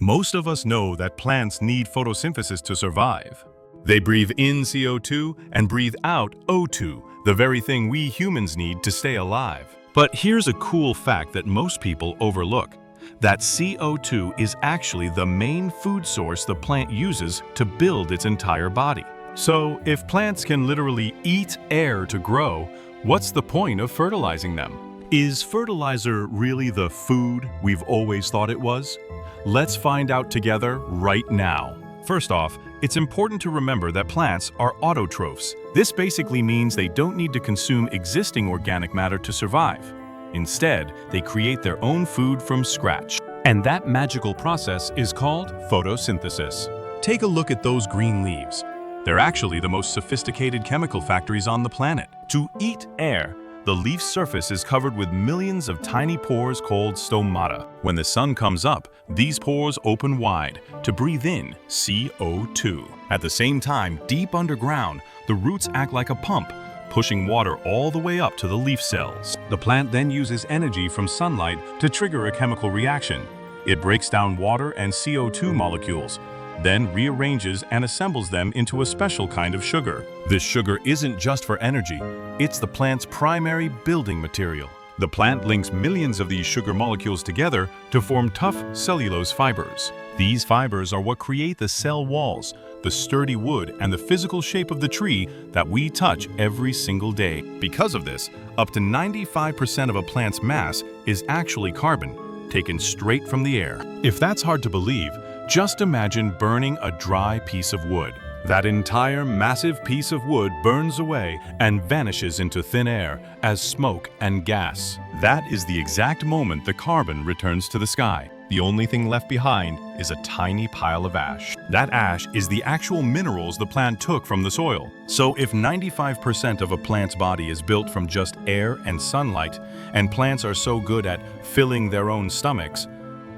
Most of us know that plants need photosynthesis to survive. They breathe in CO2 and breathe out O2, the very thing we humans need to stay alive. But here's a cool fact that most people overlook: that CO2 is actually the main food source the plant uses to build its entire body. So, if plants can literally eat air to grow, what's the point of fertilizing them? Is fertilizer really the food we've always thought it was? Let's find out together right now. First off, it's important to remember that plants are autotrophs. This basically means they don't need to consume existing organic matter to survive. Instead, they create their own food from scratch. And that magical process is called photosynthesis. Take a look at those green leaves. They're actually the most sophisticated chemical factories on the planet. To eat air, the leaf's surface is covered with millions of tiny pores called stomata. When the sun comes up, these pores open wide to breathe in CO2. At the same time, deep underground, the roots act like a pump, pushing water all the way up to the leaf cells. The plant then uses energy from sunlight to trigger a chemical reaction. It breaks down water and CO2 molecules, then rearranges and assembles them into a special kind of sugar. This sugar isn't just for energy, it's the plant's primary building material. The plant links millions of these sugar molecules together to form tough cellulose fibers. These fibers are what create the cell walls, the sturdy wood, and the physical shape of the tree that we touch every single day. Because of this, up to 95% of a plant's mass is actually carbon, taken straight from the air. If that's hard to believe, just imagine burning a dry piece of wood. That entire massive piece of wood burns away and vanishes into thin air as smoke and gas. That is the exact moment the carbon returns to the sky. The only thing left behind is a tiny pile of ash. That ash is the actual minerals the plant took from the soil. So if 95% of a plant's body is built from just air and sunlight, and plants are so good at filling their own stomachs,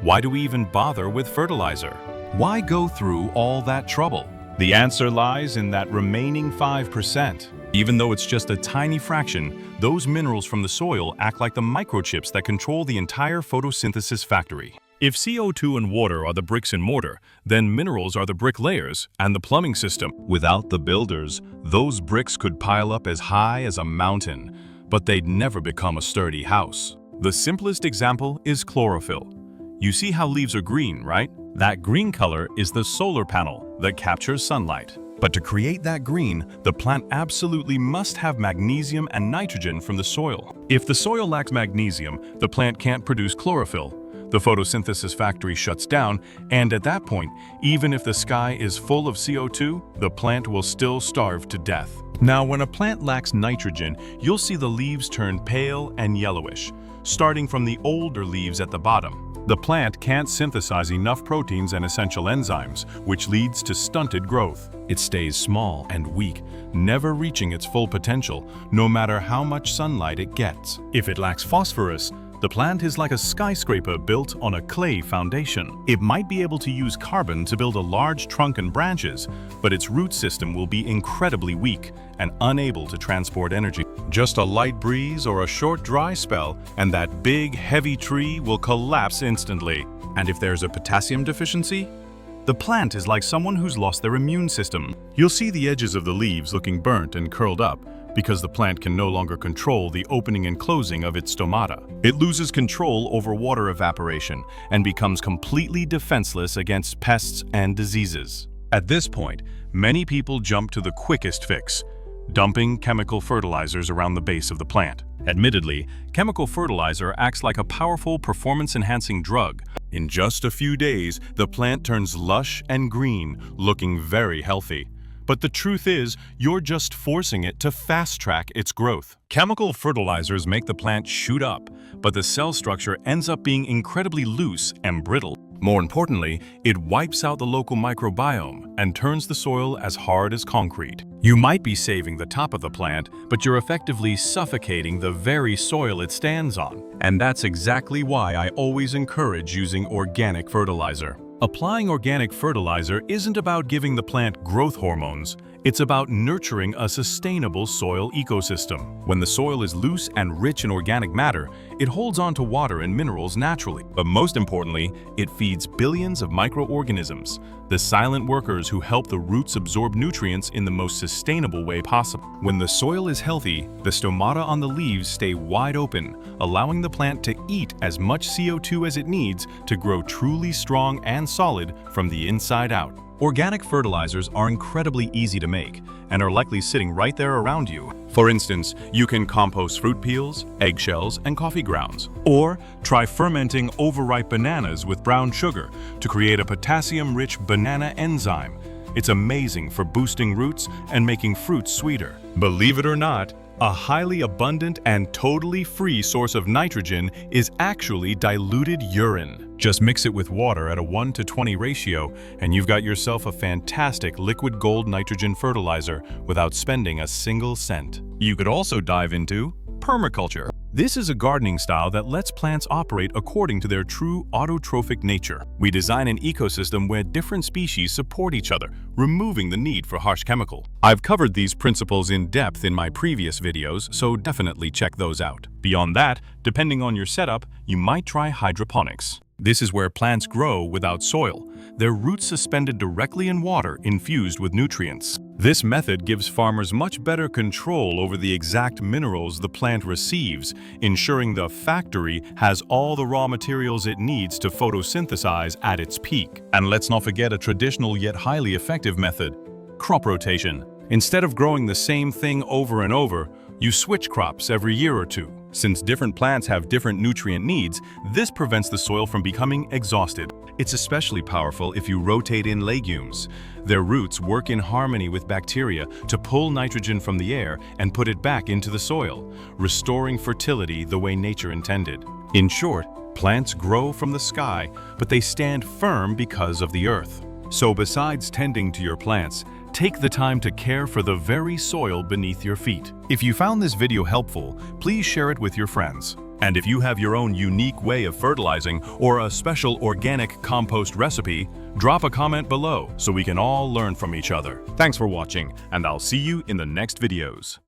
why do we even bother with fertilizer? Why go through all that trouble? The answer lies in that remaining 5%. Even though it's just a tiny fraction, those minerals from the soil act like the microchips that control the entire photosynthesis factory. If CO2 and water are the bricks and mortar, then minerals are the brick layers and the plumbing system. Without the builders, those bricks could pile up as high as a mountain, but they'd never become a sturdy house. The simplest example is chlorophyll. You see how leaves are green, right? That green color is the solar panel that captures sunlight. But to create that green, the plant absolutely must have magnesium and nitrogen from the soil. If the soil lacks magnesium, the plant can't produce chlorophyll. The photosynthesis factory shuts down, and at that point, even if the sky is full of CO2, the plant will still starve to death. Now, when a plant lacks nitrogen, you'll see the leaves turn pale and yellowish, starting from the older leaves at the bottom. The plant can't synthesize enough proteins and essential enzymes, which leads to stunted growth. It stays small and weak, never reaching its full potential, no matter how much sunlight it gets. If it lacks phosphorus, the plant is like a skyscraper built on a clay foundation. It might be able to use carbon to build a large trunk and branches, but its root system will be incredibly weak and unable to transport energy. Just a light breeze or a short dry spell, and that big, heavy tree will collapse instantly. And if there's a potassium deficiency, the plant is like someone who's lost their immune system. You'll see the edges of the leaves looking burnt and curled up, because the plant can no longer control the opening and closing of its stomata. It loses control over water evaporation and becomes completely defenseless against pests and diseases. At this point, many people jump to the quickest fix: dumping chemical fertilizers around the base of the plant. Admittedly, chemical fertilizer acts like a powerful performance-enhancing drug. In just a few days, the plant turns lush and green, looking very healthy. But the truth is, you're just forcing it to fast-track its growth. Chemical fertilizers make the plant shoot up, but the cell structure ends up being incredibly loose and brittle. More importantly, it wipes out the local microbiome and turns the soil as hard as concrete. You might be saving the top of the plant, but you're effectively suffocating the very soil it stands on. And that's exactly why I always encourage using organic fertilizer. Applying organic fertilizer isn't about giving the plant growth hormones, It's about nurturing a sustainable soil ecosystem. When the soil is loose and rich in organic matter, it holds on to water and minerals naturally. But most importantly, it feeds billions of microorganisms, the silent workers who help the roots absorb nutrients in the most sustainable way possible. When the soil is healthy, the stomata on the leaves stay wide open, allowing the plant to eat as much CO2 as it needs to grow truly strong and solid from the inside out. Organic fertilizers are incredibly easy to make and are likely sitting right there around you. For instance, you can compost fruit peels, eggshells, and coffee grounds. Or try fermenting overripe bananas with brown sugar to create a potassium-rich banana enzyme. It's amazing for boosting roots and making fruits sweeter. Believe it or not, a highly abundant and totally free source of nitrogen is actually diluted urine. Just mix it with water at a 1:20 ratio and you've got yourself a fantastic liquid gold nitrogen fertilizer without spending a single cent. You could also dive into permaculture. This is a gardening style that lets plants operate according to their true autotrophic nature. We design an ecosystem where different species support each other, removing the need for harsh chemical. I've covered these principles in depth in my previous videos, so definitely check those out. Beyond that, depending on your setup, you might try hydroponics. This is where plants grow without soil, their roots suspended directly in water infused with nutrients. This method gives farmers much better control over the exact minerals the plant receives, ensuring the factory has all the raw materials it needs to photosynthesize at its peak. And let's not forget a traditional yet highly effective method: crop rotation. Instead of growing the same thing over and over, you switch crops every year or two. Since different plants have different nutrient needs, this prevents the soil from becoming exhausted. It's especially powerful if you rotate in legumes. Their roots work in harmony with bacteria to pull nitrogen from the air and put it back into the soil, restoring fertility the way nature intended. In short, plants grow from the sky, but they stand firm because of the earth. So besides tending to your plants, take the time to care for the very soil beneath your feet. If you found this video helpful, please share it with your friends. And if you have your own unique way of fertilizing or a special organic compost recipe, drop a comment below so we can all learn from each other. Thanks for watching, and I'll see you in the next videos.